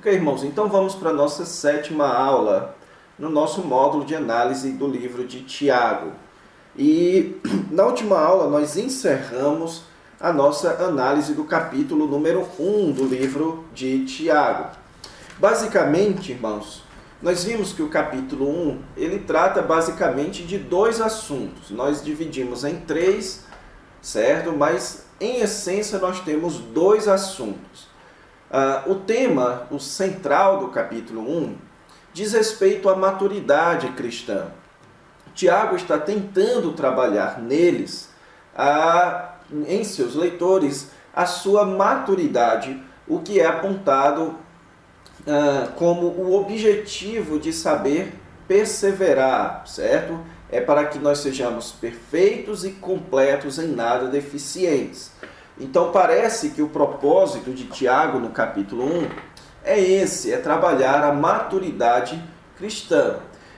Ok, irmãos, então vamos para a nossa 7ª aula, no nosso módulo de análise do livro de Tiago. E na última aula nós encerramos a nossa análise do capítulo número 1 do livro de Tiago. Basicamente, irmãos, nós vimos que o capítulo 1, ele trata basicamente de 2 assuntos. Nós dividimos em 3, certo? Mas em essência nós temos 2 assuntos. O tema, o central do capítulo 1, diz respeito à maturidade cristã. Tiago está tentando trabalhar neles, em seus leitores, a sua maturidade, o que é apontado como o objetivo de saber perseverar, certo? É para que nós sejamos perfeitos e completos em nada deficientes. Então parece que o propósito de Tiago no capítulo 1 é esse, é trabalhar a maturidade cristã.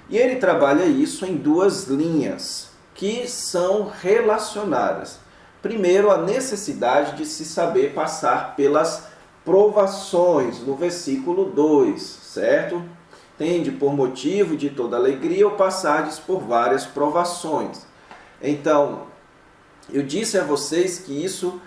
E ele trabalha isso em 2 linhas que são relacionadas. Primeiro, a necessidade de se saber passar pelas provações, no versículo 2, certo? Tende por motivo de toda alegria ou passardes por várias provações. Então, eu disse a vocês que isso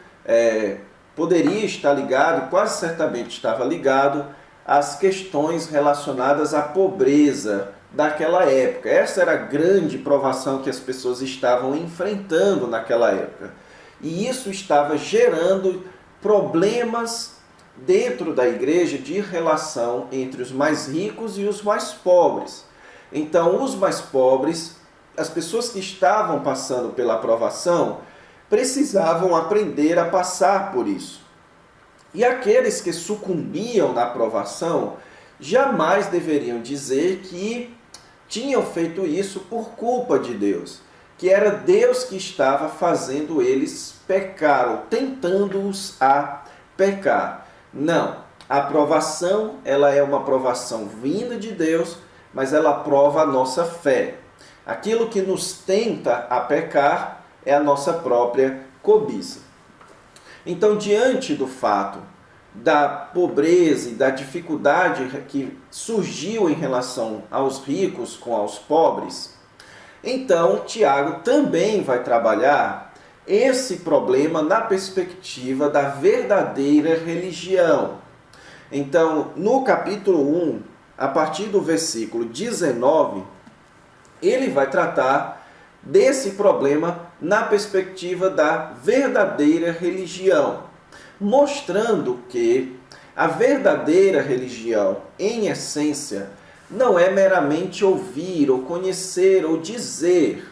poderia estar ligado, quase certamente estava ligado, às questões relacionadas à pobreza daquela época. Essa era a grande provação que as pessoas estavam enfrentando naquela época. E isso estava gerando problemas dentro da igreja de relação entre os mais ricos e os mais pobres. Então, os mais pobres, as pessoas que estavam passando pela provação, precisavam aprender a passar por isso. E aqueles que sucumbiam na provação jamais deveriam dizer que tinham feito isso por culpa de Deus, que era Deus que estava fazendo eles pecar, ou tentando-os a pecar. Não, a provação, ela é uma provação vinda de Deus, mas ela prova a nossa fé. Aquilo que nos tenta a pecar é a nossa própria cobiça. Então, diante do fato da pobreza e da dificuldade que surgiu em relação aos ricos com aos pobres, então Tiago também vai trabalhar esse problema na perspectiva da verdadeira religião. Então, no capítulo 1, a partir do versículo 19, ele vai tratar desse problema na perspectiva da verdadeira religião, mostrando que a verdadeira religião, em essência, não é meramente ouvir, ou conhecer, ou dizer,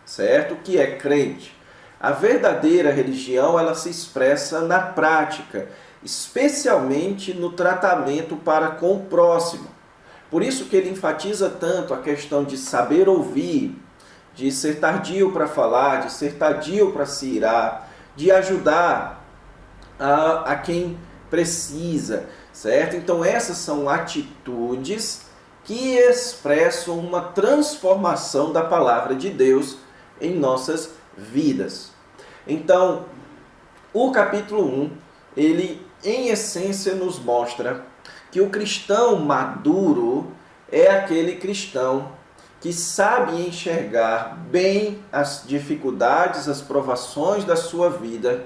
certo? Que é crente. A verdadeira religião, ela se expressa na prática, especialmente no tratamento para com o próximo. Por isso que ele enfatiza tanto a questão de saber ouvir, de ser tardio para falar, de ser tardio para se irar, de ajudar a quem precisa, certo? Então essas são atitudes que expressam uma transformação da palavra de Deus em nossas vidas. Então, o capítulo 1, ele em essência nos mostra que o cristão maduro é aquele cristão que sabe enxergar bem as dificuldades, as provações da sua vida,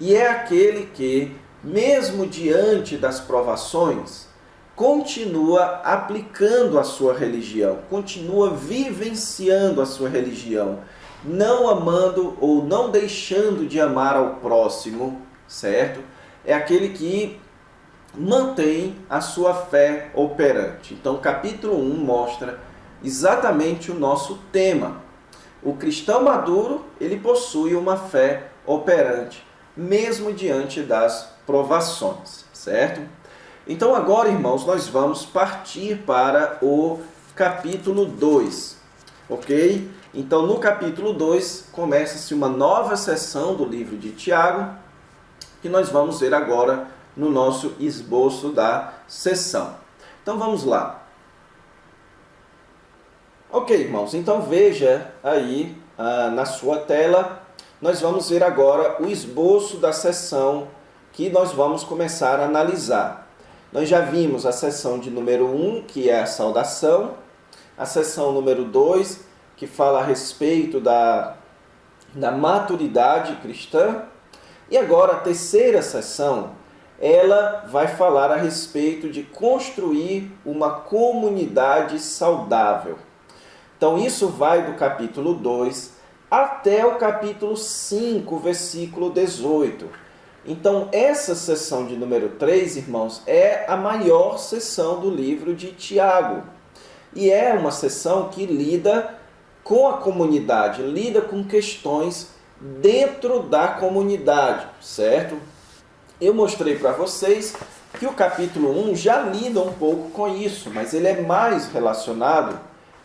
e é aquele que, mesmo diante das provações, continua aplicando a sua religião, continua vivenciando a sua religião, não amando ou não deixando de amar ao próximo, certo? É aquele que mantém a sua fé operante. Então, capítulo 1 mostra exatamente o nosso tema. O cristão maduro, ele possui uma fé operante, mesmo diante das provações, certo? Então agora, irmãos, nós vamos partir para o capítulo 2, ok? Então no capítulo 2 começa-se uma nova sessão do livro de Tiago, que nós vamos ver agora no nosso esboço da sessão. Então vamos lá. Ok, irmãos, então veja aí na sua tela, nós vamos ver agora o esboço da sessão que nós vamos começar a analisar. Nós já vimos a seção de número 1, que é a saudação, a seção número 2, que fala a respeito da maturidade cristã, e agora a terceira seção, ela vai falar a respeito de construir uma comunidade saudável. Então isso vai do capítulo 2 até o capítulo 5, versículo 18. Então essa seção de número 3, irmãos, é a maior seção do livro de Tiago. E é uma seção que lida com a comunidade, lida com questões dentro da comunidade, certo? Eu mostrei para vocês que o capítulo 1 já lida um pouco com isso, mas ele é mais relacionado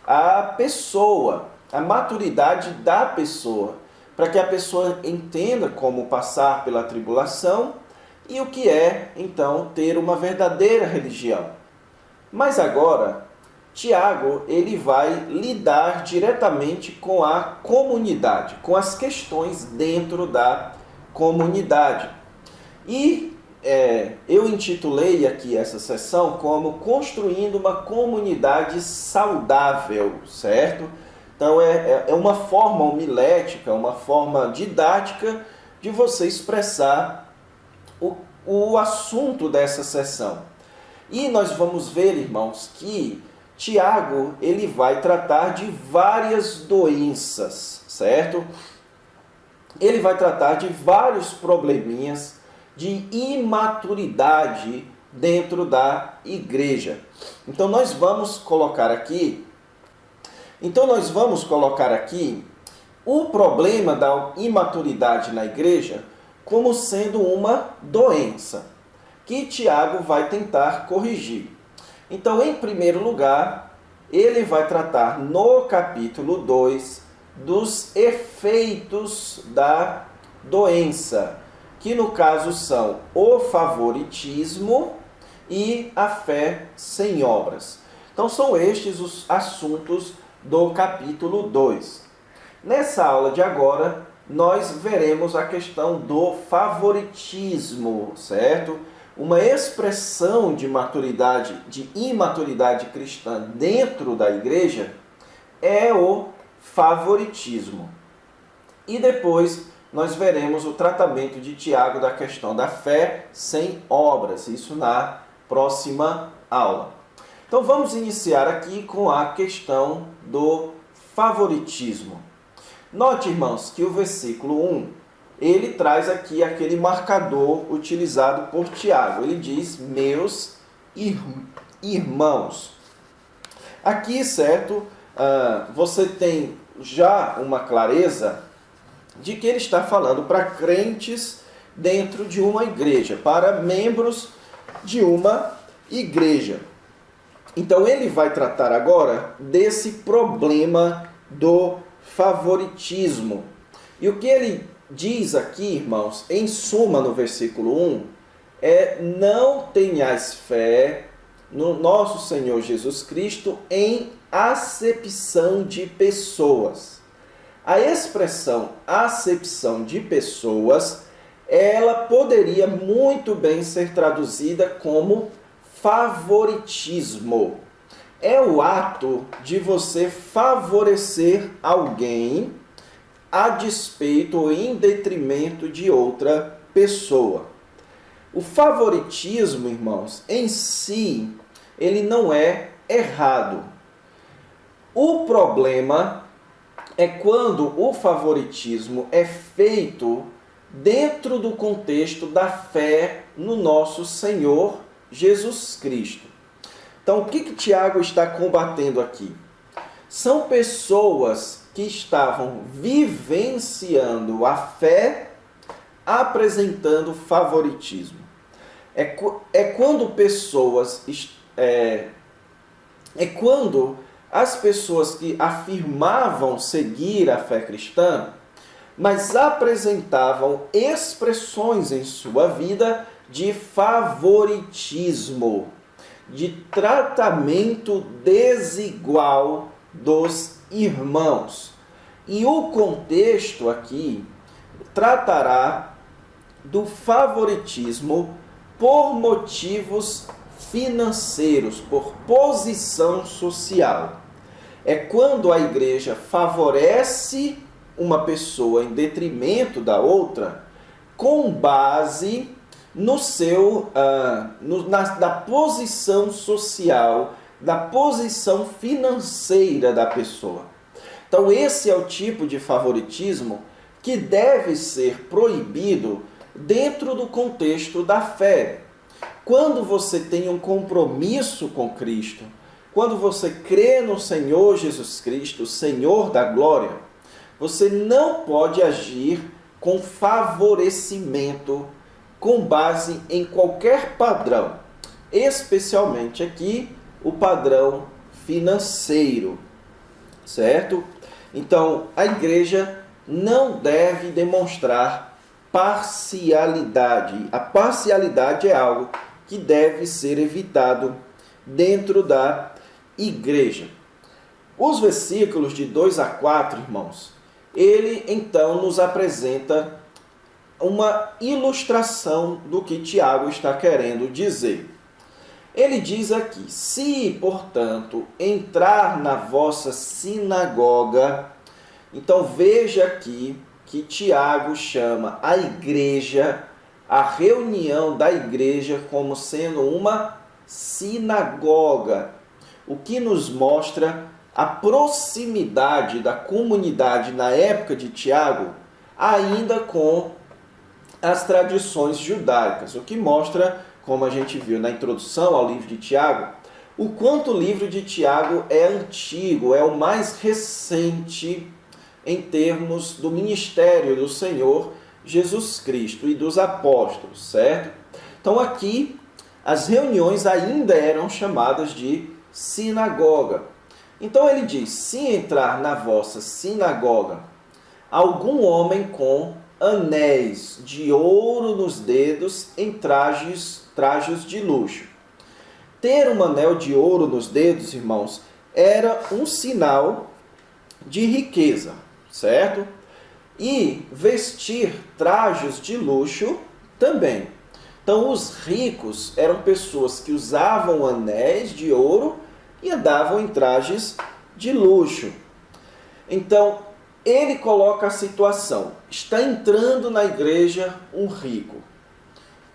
à pessoa, à maturidade da pessoa, para que a pessoa entenda como passar pela tribulação e o que é, então, ter uma verdadeira religião. Mas agora, Tiago, ele vai lidar diretamente com a comunidade, com as questões dentro da comunidade. E eu intitulei aqui essa sessão como Construindo uma Comunidade Saudável, certo? Então é uma forma homilética, uma forma didática de você expressar o assunto dessa sessão. E nós vamos ver, irmãos, que Tiago, ele vai tratar de várias doenças, certo? Ele vai tratar de vários probleminhas de imaturidade dentro da igreja. Então nós vamos colocar aqui o problema da imaturidade na igreja como sendo uma doença que Tiago vai tentar corrigir. Então, em primeiro lugar, ele vai tratar no capítulo 2 dos efeitos da doença, que no caso são o favoritismo e a fé sem obras. Então, são estes os assuntos do capítulo 2. Nessa aula de agora, nós veremos a questão do favoritismo, certo? Uma expressão de maturidade, de imaturidade cristã dentro da igreja é o favoritismo. E depois nós veremos o tratamento de Tiago da questão da fé sem obras, isso na próxima aula. Então vamos iniciar aqui com a questão do favoritismo. Note, irmãos, que o versículo 1, ele traz aqui aquele marcador utilizado por Tiago. Ele diz, meus irmãos. Aqui, certo, você tem já uma clareza de que ele está falando para crentes dentro de uma igreja, para membros de uma igreja. Então, ele vai tratar agora desse problema do favoritismo. E o que ele diz aqui, irmãos, em suma no versículo 1, não tenhais fé no nosso Senhor Jesus Cristo em acepção de pessoas. A expressão acepção de pessoas, ela poderia muito bem ser traduzida como favoritismo. É o ato de você favorecer alguém a despeito ou em detrimento de outra pessoa. O favoritismo, irmãos, em si, ele não é errado. O problema é quando o favoritismo é feito dentro do contexto da fé no nosso Senhor Jesus Cristo. Então, o que Tiago está combatendo aqui? São pessoas que estavam vivenciando a fé, apresentando favoritismo. Quando as pessoas que afirmavam seguir a fé cristã, mas apresentavam expressões em sua vida de favoritismo, de tratamento desigual dos irmãos. E o contexto aqui tratará do favoritismo por motivos financeiros, por posição social. É quando a igreja favorece uma pessoa em detrimento da outra, com base no da posição social, da posição financeira da pessoa. Então esse é o tipo de favoritismo que deve ser proibido dentro do contexto da fé. Quando você tem um compromisso com Cristo, quando você crê no Senhor Jesus Cristo, Senhor da glória, você não pode agir com favorecimento, com base em qualquer padrão, especialmente aqui o padrão financeiro, certo? Então, a igreja não deve demonstrar parcialidade. A parcialidade é algo que deve ser evitado dentro da igreja. Os versículos de 2 a 4, irmãos, ele então nos apresenta uma ilustração do que Tiago está querendo dizer. Ele diz aqui: se, portanto, entrar na vossa sinagoga. Então veja aqui que Tiago chama a igreja, a reunião da igreja, como sendo uma sinagoga, o que nos mostra a proximidade da comunidade na época de Tiago, ainda com as tradições judaicas, o que mostra, como a gente viu na introdução ao livro de Tiago, o quanto o livro de Tiago é antigo, é o mais recente em termos do ministério do Senhor Jesus Cristo e dos apóstolos, certo? Então aqui as reuniões ainda eram chamadas de sinagoga. Então ele diz: se entrar na vossa sinagoga algum homem com anéis de ouro nos dedos em trajes de luxo. Ter um anel de ouro nos dedos, irmãos, era um sinal de riqueza, certo? E vestir trajes de luxo também. Então os ricos eram pessoas que usavam anéis de ouro e andavam em trajes de luxo. Então ele coloca a situação: está entrando na igreja um rico,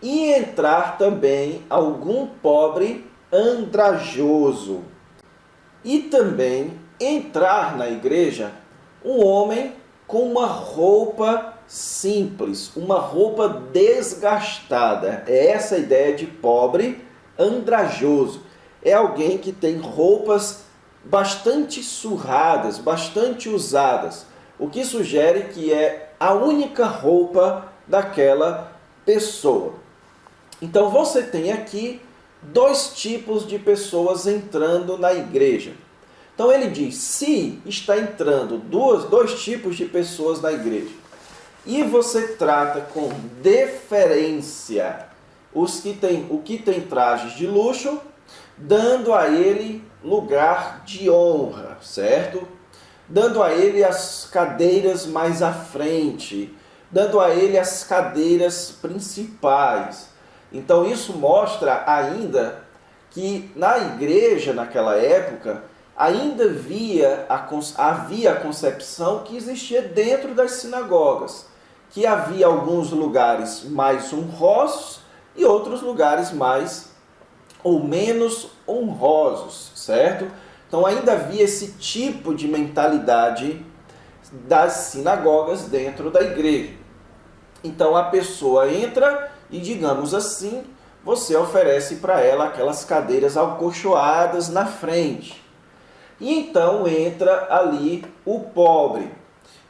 e entrar também algum pobre andrajoso, e também entrar na igreja um homem com uma roupa simples, uma roupa desgastada. É essa a ideia de pobre andrajoso. É alguém que tem roupas bastante surradas, bastante usadas, o que sugere que é a única roupa daquela pessoa. Então você tem aqui dois tipos de pessoas entrando na igreja. Então ele diz: se está entrando dois tipos de pessoas na igreja, e você trata com deferência o que tem trajes de luxo, dando a ele lugar de honra, certo? Dando a ele as cadeiras mais à frente, dando a ele as cadeiras principais. Então isso mostra ainda que na igreja naquela época ainda havia a concepção que existia dentro das sinagogas, que havia alguns lugares mais honrosos e outros lugares mais ou menos honrosos, certo? Então ainda havia esse tipo de mentalidade das sinagogas dentro da igreja. Então a pessoa entra e, digamos assim, você oferece para ela aquelas cadeiras acolchoadas na frente. E então entra ali o pobre.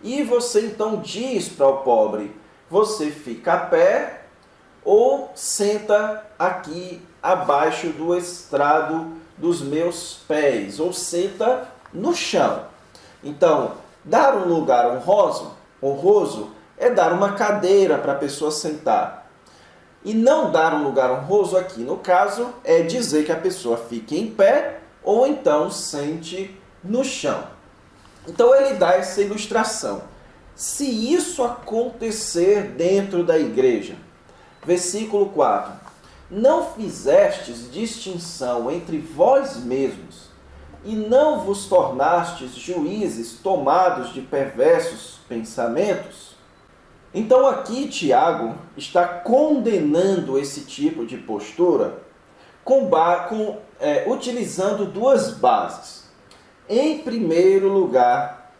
E você então diz para o pobre: você fica a pé ou senta aqui abaixo do estrado dos meus pés, ou senta no chão. Então, dar um lugar honroso é dar uma cadeira para a pessoa sentar. E não dar um lugar honroso aqui, no caso, é dizer que a pessoa fique em pé ou então sente no chão. Então ele dá essa ilustração. Se isso acontecer dentro da igreja, versículo 4. não fizestes distinção entre vós mesmos, e não vos tornastes juízes tomados de perversos pensamentos? Então aqui Tiago está condenando esse tipo de postura utilizando duas bases. Em primeiro lugar,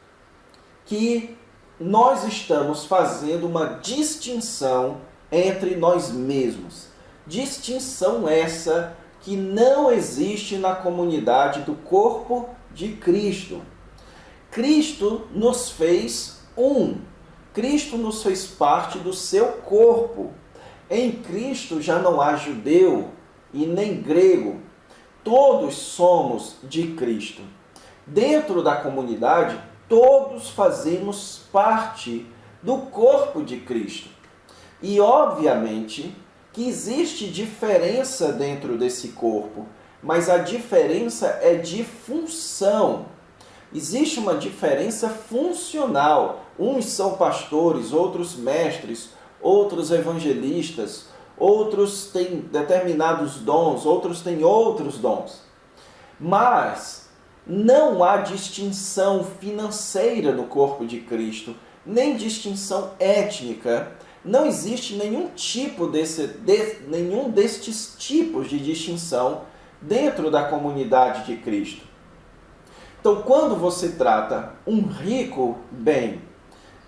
que nós estamos fazendo uma distinção entre nós mesmos. Distinção essa que não existe na comunidade do corpo de Cristo. Cristo nos fez um. Cristo nos fez parte do seu corpo. Em Cristo já não há judeu e nem grego. Todos somos de Cristo. Dentro da comunidade, todos fazemos parte do corpo de Cristo. E, obviamente, que existe diferença dentro desse corpo, mas a diferença é de função. Existe uma diferença funcional. Uns são pastores, outros mestres, outros evangelistas, outros têm determinados dons, outros têm outros dons. Mas não há distinção financeira no corpo de Cristo, nem distinção étnica. Não existe nenhum destes tipos de distinção dentro da comunidade de Cristo. Então, quando você trata um rico bem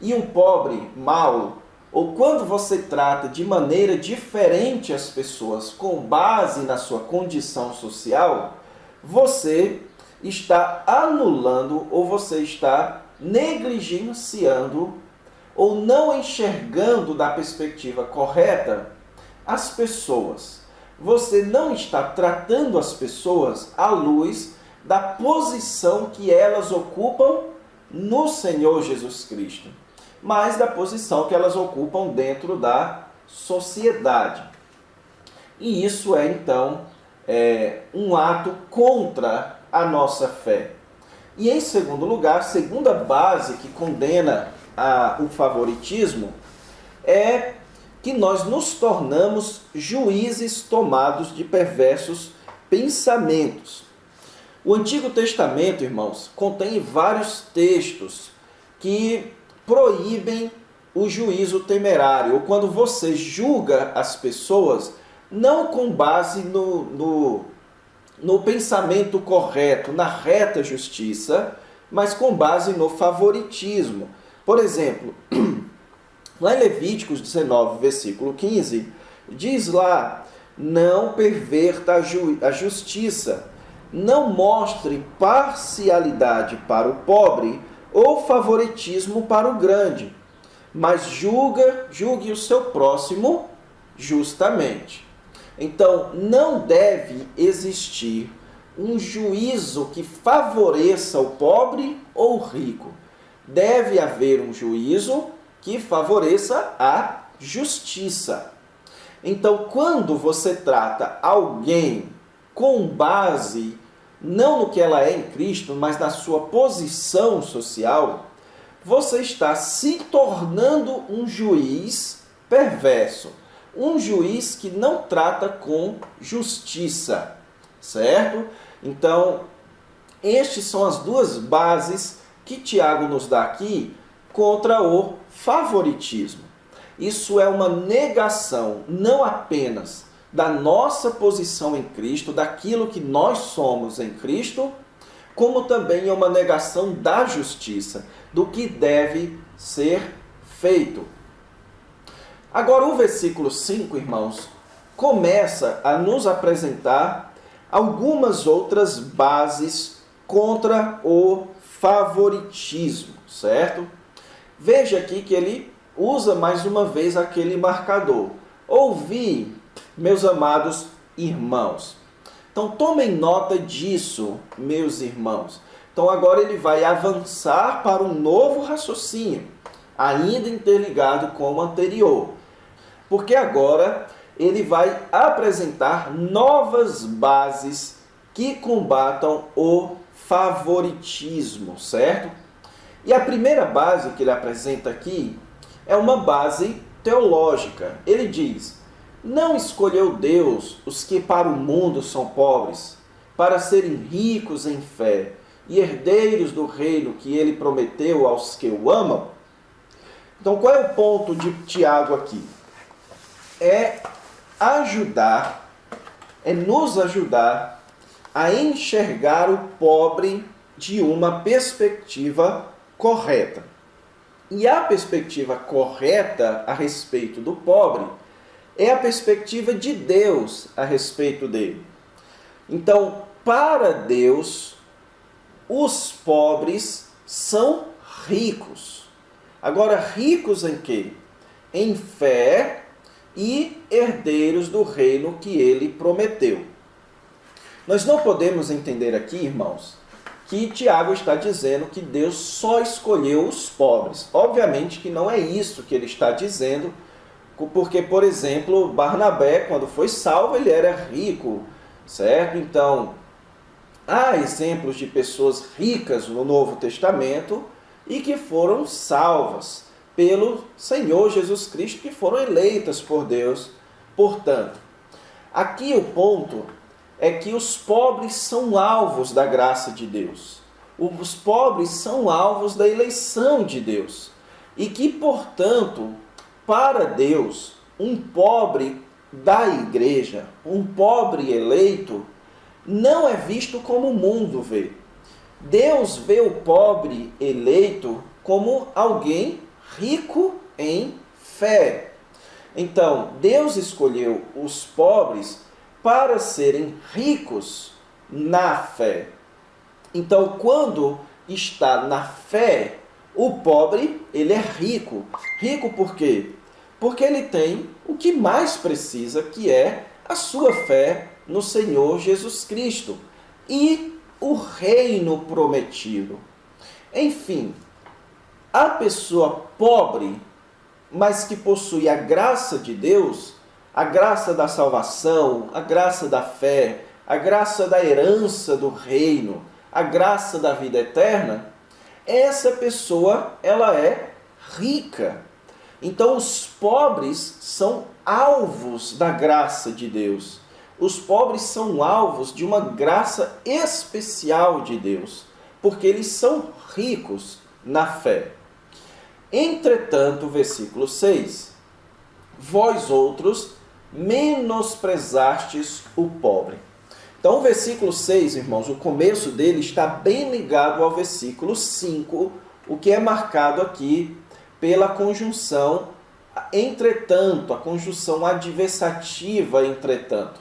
e um pobre mal, ou quando você trata de maneira diferente as pessoas com base na sua condição social, você está anulando ou você está negligenciando ou não enxergando da perspectiva correta as pessoas. Você não está tratando as pessoas à luz da posição que elas ocupam no Senhor Jesus Cristo, mas da posição que elas ocupam dentro da sociedade. E isso é, então, um ato contra a nossa fé. E, em segundo lugar, a segunda base que condena o favoritismo é que nós nos tornamos juízes tomados de perversos pensamentos. O Antigo Testamento, irmãos, contém vários textos que proíbem o juízo temerário, ou quando você julga as pessoas não com base no pensamento correto, na reta justiça, mas com base no favoritismo. Por exemplo, lá em Levíticos 19, versículo 15, diz lá: não perverta a justiça, não mostre parcialidade para o pobre ou favoritismo para o grande, mas julgue o seu próximo justamente. Então, não deve existir um juízo que favoreça o pobre ou o rico. Deve haver um juízo que favoreça a justiça. Então, quando você trata alguém com base não no que ela é em Cristo, mas na sua posição social, você está se tornando um juiz perverso. Um juiz que não trata com justiça, certo? Então, estas são as duas bases que Tiago nos dá aqui contra o favoritismo. Isso é uma negação, não apenas da nossa posição em Cristo, daquilo que nós somos em Cristo, como também é uma negação da justiça, do que deve ser feito. Agora, o versículo 5, irmãos, começa a nos apresentar algumas outras bases contra o favoritismo, certo? Veja aqui que ele usa mais uma vez aquele marcador. Ouvi, meus amados irmãos. Então, tomem nota disso, meus irmãos. Então, agora ele vai avançar para um novo raciocínio, ainda interligado com o anterior. Porque agora ele vai apresentar novas bases que combatam o favoritismo, certo? E a primeira base que ele apresenta aqui é uma base teológica. Ele diz: Não escolheu Deus os que para o mundo são pobres, para serem ricos em fé e herdeiros do reino que ele prometeu aos que o amam? Então, qual é o ponto de Tiago aqui? É nos ajudar a enxergar o pobre de uma perspectiva correta. E a perspectiva correta a respeito do pobre é a perspectiva de Deus a respeito dele. Então, para Deus, os pobres são ricos. Agora, ricos em quê? Em fé e herdeiros do reino que ele prometeu. Nós não podemos entender aqui, irmãos, que Tiago está dizendo que Deus só escolheu os pobres. Obviamente que não é isso que ele está dizendo, porque, por exemplo, Barnabé, quando foi salvo, ele era rico, certo? Então, há exemplos de pessoas ricas no Novo Testamento e que foram salvas pelo Senhor Jesus Cristo, que foram eleitas por Deus. Portanto, aqui o ponto é que os pobres são alvos da graça de Deus. Os pobres são alvos da eleição de Deus. E que, portanto, para Deus, um pobre da igreja, um pobre eleito, não é visto como o mundo vê. Deus vê o pobre eleito como alguém rico em fé. Então, Deus escolheu os pobres para serem ricos na fé. Então, quando está na fé, o pobre, ele é rico. Rico por quê? Porque ele tem o que mais precisa, que é a sua fé no Senhor Jesus Cristo e o reino prometido. Enfim, a pessoa pobre, mas que possui a graça de Deus, a graça da salvação, a graça da fé, a graça da herança do reino, a graça da vida eterna, essa pessoa, ela é rica. Então, os pobres são alvos da graça de Deus. Os pobres são alvos de uma graça especial de Deus, porque eles são ricos na fé. Entretanto, versículo 6, vós outros menosprezastes o pobre. Então, o versículo 6, irmãos, o começo dele está bem ligado ao versículo 5, o que é marcado aqui pela conjunção entretanto, a conjunção adversativa entretanto.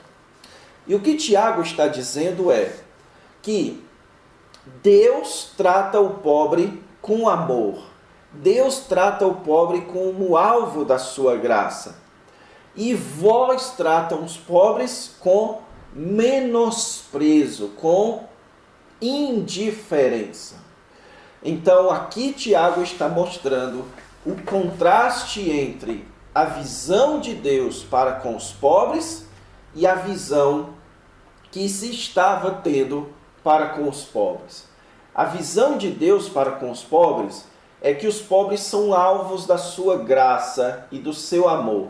E o que Tiago está dizendo é que Deus trata o pobre com amor. Deus trata o pobre como alvo da sua graça. E vós tratam os pobres com menosprezo, com indiferença. Então, aqui Tiago está mostrando o contraste entre a visão de Deus para com os pobres e a visão que se estava tendo para com os pobres. A visão de Deus para com os pobres é que os pobres são alvos da sua graça e do seu amor.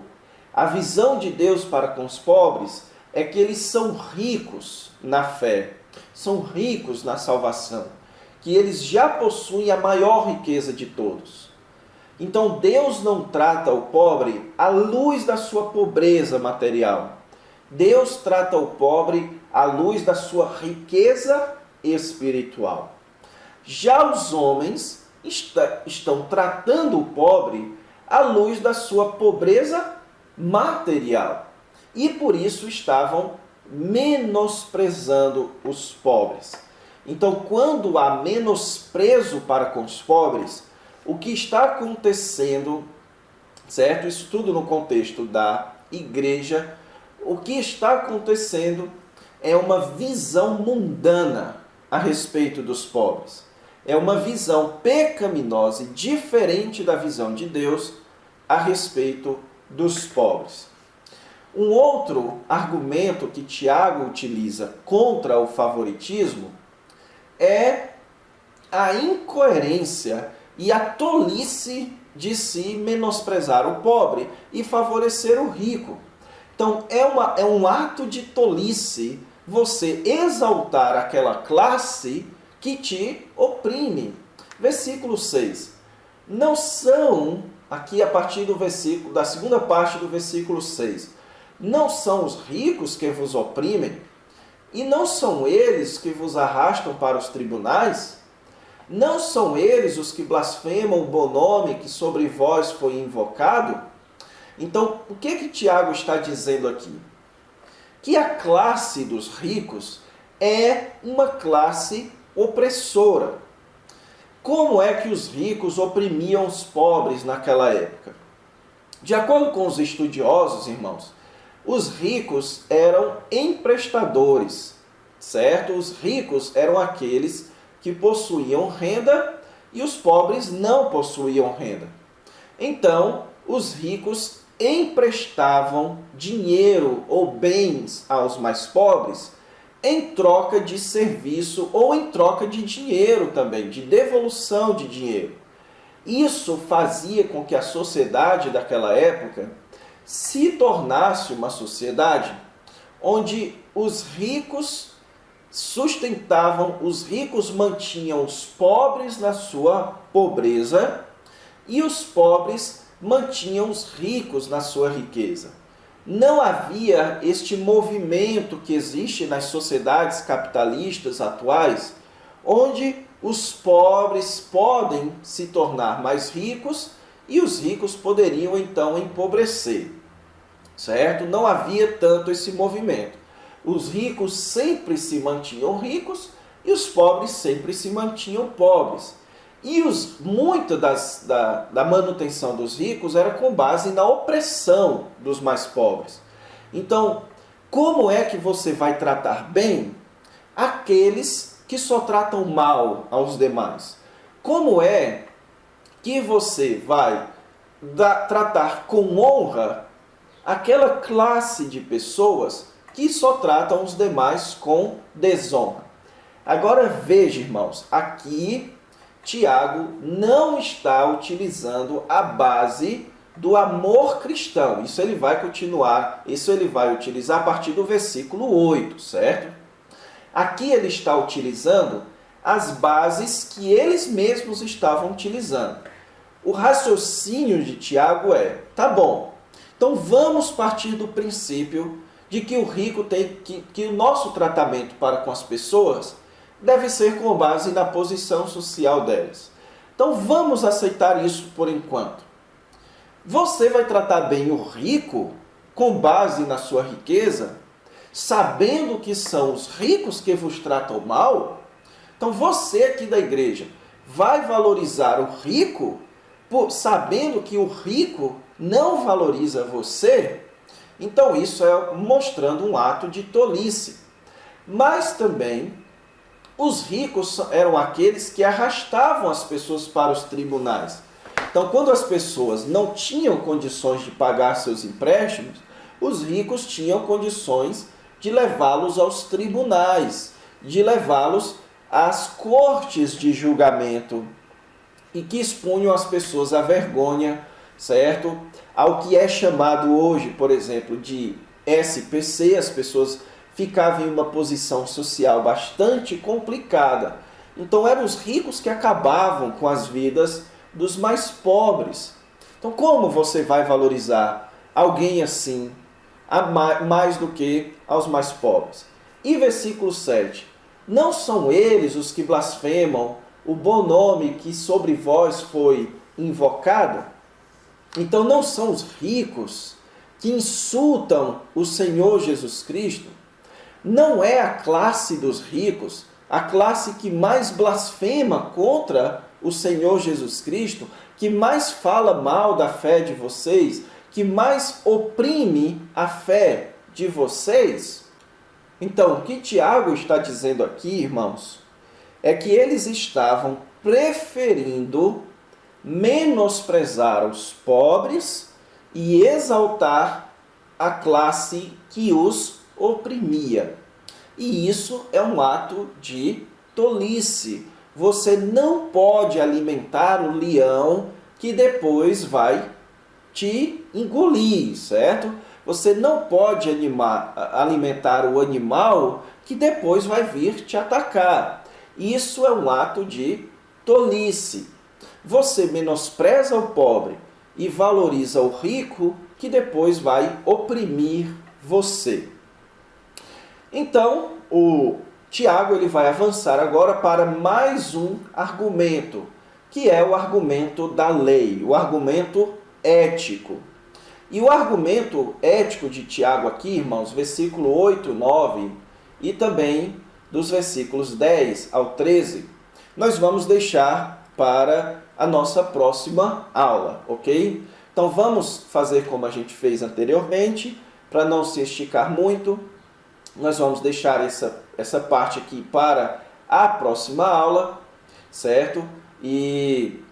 A visão de Deus para com os pobres é que eles são ricos na fé, são ricos na salvação, que eles já possuem a maior riqueza de todos. Então Deus não trata o pobre à luz da sua pobreza material. Deus trata o pobre à luz da sua riqueza espiritual. Já os homens estão tratando o pobre à luz da sua pobreza material. E por isso estavam menosprezando os pobres. Então, quando há menosprezo para com os pobres, o que está acontecendo, certo? Isso tudo no contexto da igreja, o que está acontecendo é uma visão mundana a respeito dos pobres. É uma visão pecaminosa e diferente da visão de Deus a respeito dos pobres. Um outro argumento que Tiago utiliza contra o favoritismo é a incoerência e a tolice de se menosprezar o pobre e favorecer o rico. Então é um ato de tolice você exaltar aquela classe que te oprime. Versículo 6. Não são, aqui a partir do versículo, da segunda parte do versículo 6, não são os ricos que vos oprimem, e não são eles que vos arrastam para os tribunais? Não são eles os que blasfemam o bom nome que sobre vós foi invocado? Então, o que Tiago está dizendo aqui? Que a classe dos ricos é uma classe opressora. Como é que os ricos oprimiam os pobres naquela época? De acordo com os estudiosos, irmãos, os ricos eram emprestadores, certo? Os ricos eram aqueles que possuíam renda e os pobres não possuíam renda. Então, os ricos emprestavam dinheiro ou bens aos mais pobres em troca de serviço ou em troca de dinheiro também, de devolução de dinheiro. Isso fazia com que a sociedade daquela época se tornasse uma sociedade onde os ricos sustentavam, os ricos mantinham os pobres na sua pobreza e os pobres mantinham os ricos na sua riqueza. Não havia este movimento que existe nas sociedades capitalistas atuais, onde os pobres podem se tornar mais ricos e os ricos poderiam então empobrecer, certo? Não havia tanto esse movimento. Os ricos sempre se mantinham ricos e os pobres sempre se mantinham pobres. E muita da manutenção dos ricos era com base na opressão dos mais pobres. Então, como é que você vai tratar bem aqueles que só tratam mal aos demais? Como é que você vai tratar com honra aquela classe de pessoas que só tratam os demais com desonra? Agora veja, irmãos, aqui Tiago não está utilizando a base do amor cristão. Isso ele vai continuar, isso ele vai utilizar a partir do versículo 8, certo? Aqui ele está utilizando as bases que eles mesmos estavam utilizando. O raciocínio de Tiago é, tá bom, então vamos partir do princípio de que o rico tem que o nosso tratamento para com as pessoas deve ser com base na posição social delas. Então vamos aceitar isso por enquanto. Você vai tratar bem o rico com base na sua riqueza, sabendo que são os ricos que vos tratam mal? Então você aqui da igreja vai valorizar o rico sabendo que o rico não valoriza você? Então isso é mostrando um ato de tolice. Mas também os ricos eram aqueles que arrastavam as pessoas para os tribunais. Então, quando as pessoas não tinham condições de pagar seus empréstimos, os ricos tinham condições de levá-los aos tribunais, de levá-los às cortes de julgamento, e que expunham as pessoas à vergonha, certo? Ao que é chamado hoje, por exemplo, de SPC, as pessoas ficavam em uma posição social bastante complicada. Então eram os ricos que acabavam com as vidas dos mais pobres. Então como você vai valorizar alguém assim, mais do que aos mais pobres? E versículo 7. Não são eles os que blasfemam o bom nome que sobre vós foi invocado? Então não são os ricos que insultam o Senhor Jesus Cristo? Não é a classe dos ricos, a classe que mais blasfema contra o Senhor Jesus Cristo, que mais fala mal da fé de vocês, que mais oprime a fé de vocês? Então, o que Tiago está dizendo aqui, irmãos, é que eles estavam preferindo menosprezar os pobres e exaltar a classe que os oprimia. E isso é um ato de tolice. Você não pode alimentar o leão que depois vai te engolir, certo? Você não pode alimentar o animal que depois vai vir te atacar. Isso é um ato de tolice. Você menospreza o pobre e valoriza o rico que depois vai oprimir você. Então, o Tiago ele vai avançar agora para mais um argumento, que é o argumento da lei, o argumento ético. E o argumento ético de Tiago aqui, irmãos, versículo 8, 9 e também dos versículos 10 ao 13, nós vamos deixar para a nossa próxima aula, ok? Então vamos fazer como a gente fez anteriormente, para não se esticar muito. Nós vamos deixar essa parte aqui para a próxima aula, certo? E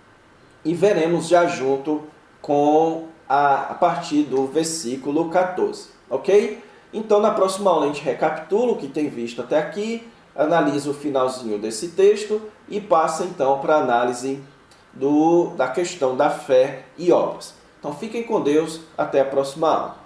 veremos já junto com a partir do versículo 14, ok? Então, na próxima aula a gente recapitula o que tem visto até aqui, analisa o finalzinho desse texto e passa então para a análise da questão da fé e obras. Então, fiquem com Deus, até a próxima aula.